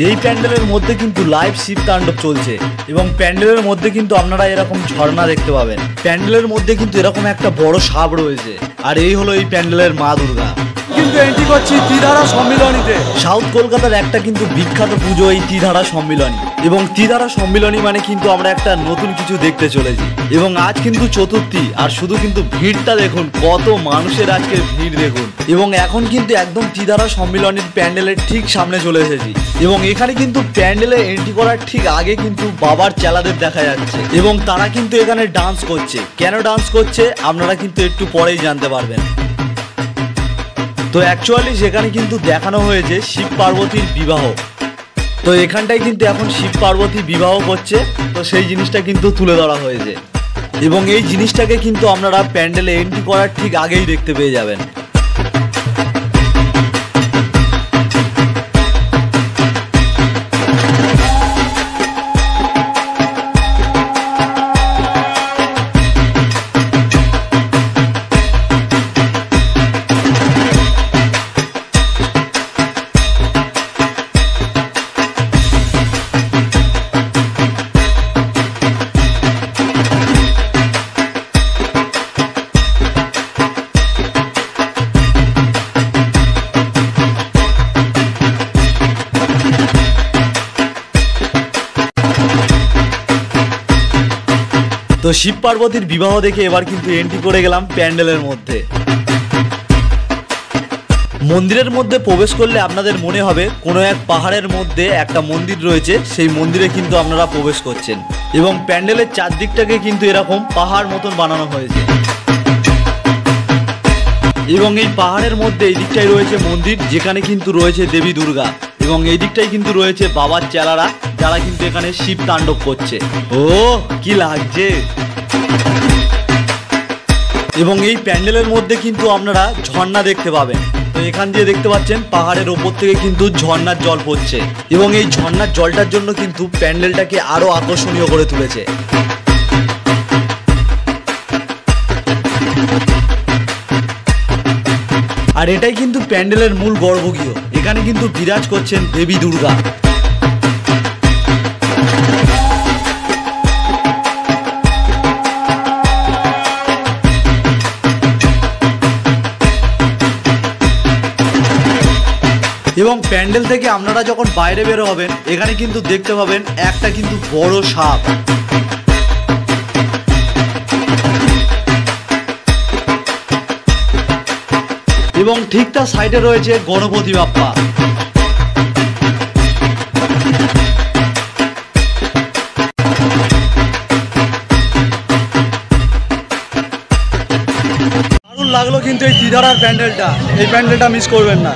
এই প্যান্ডেলের মধ্যে কিন্তু লাইভ শিব তাণ্ডব চলছে এবং প্যান্ডেলের মধ্যে কিন্তু আপনারা এরকম ঝর্ণা দেখতে পাবেন। প্যান্ডেলের মধ্যে কিন্তু এরকম একটা বড় সাপ রয়েছে, আর এই হলো এই প্যান্ডেলের মা দুর্গা। কিন্তু এন্ট্রি করছি ত্রিধারা সম্মিলনীতে। সাউথ কলকাতার একটা কিন্তু বিখ্যাত পুজো এই ত্রিধারা সম্মিলনী, এবং ত্রিধারা সম্মিলনী মানে কিন্তু আমরা একটা নতুন কিছু দেখতে চলেছি। এবং আজ কিন্তু চতুর্থী, আর শুধু কিন্তু ভিড়টা দেখুন, কত মানুষের আজকে ভিড় দেখুন। এবং এখন কিন্তু একদম ত্রিধারা সম্মিলনীর প্যান্ডেলের ঠিক সামনে চলে এসেছি, এবং এখানে কিন্তু প্যান্ডেলে এন্ট্রি করার ঠিক আগে কিন্তু বাবার চেলাদের দেখা যাচ্ছে, এবং তারা কিন্তু এখানে ডান্স করছে। কেন ডান্স করছে আপনারা কিন্তু একটু পরেই জানতে পারবেন। তো অ্যাকচুয়ালি সেখানে কিন্তু দেখানো হয়েছে শিব পার্বতীর বিবাহ। তো এখানটায় কিন্তু এখন শিব পার্বতী বিবাহ করছে, তো সেই জিনিসটা কিন্তু তুলে ধরা হয়েছে, এবং এই জিনিসটাকে কিন্তু আপনারা প্যান্ডেলে এন্ট্রি করার ঠিক আগেই দেখতে পেয়ে যাবেন। তো শিব পার্বতীর বিবাহ দেখে এবার কিন্তু এন্ট্রি করে গেলাম প্যান্ডেলের মধ্যে। মন্দিরের মধ্যে প্রবেশ করলে আপনাদের মনে হবে কোনো এক পাহাড়ের মধ্যে একটা মন্দির রয়েছে, সেই মন্দিরে কিন্তু আপনারা প্রবেশ করছেন, এবং প্যান্ডেলের চারদিকটাকে কিন্তু এরকম পাহাড় মতন বানানো হয়েছে। এবং এই পাহাড়ের মধ্যে এই দিকটাই রয়েছে মন্দির, যেখানে কিন্তু রয়েছে দেবী দুর্গা, এবং এই দিকটাই কিন্তু রয়েছে বাবার চেলারা, যারা কিন্তু এখানে শিব তাণ্ডব করছে। ও কি লাগছে! এবং এই প্যান্ডেলের মধ্যে কিন্তু আপনারা ঝর্ণা দেখতে পাবেন। তো এখান দিয়ে দেখতে পাচ্ছেন পাহাড়ের ওপর থেকে কিন্তু ঝর্ণার জল পড়ছে, এবং এই ঝর্ণার জলটার জন্য কিন্তু প্যান্ডেলটাকে আরো আকর্ষণীয় করে তুলেছে। আর এটাই কিন্তু প্যান্ডেলের মূল গর্ভগৃহ, এখানে কিন্তু বিরাজ করছেন দেবী দুর্গা। এবং প্যান্ডেল থেকে আপনারা যখন বাইরে বের হবেন, এখানে কিন্তু দেখতে পাবেন একটা কিন্তু বড় সাপ। এবং ঠিক তার সাইডে রয়েছে গণপতি বাপ্পা। দারুণ লাগলো কিন্তু এই ত্রিধারার প্যান্ডেলটা, এই প্যান্ডেলটা মিস করবেন না।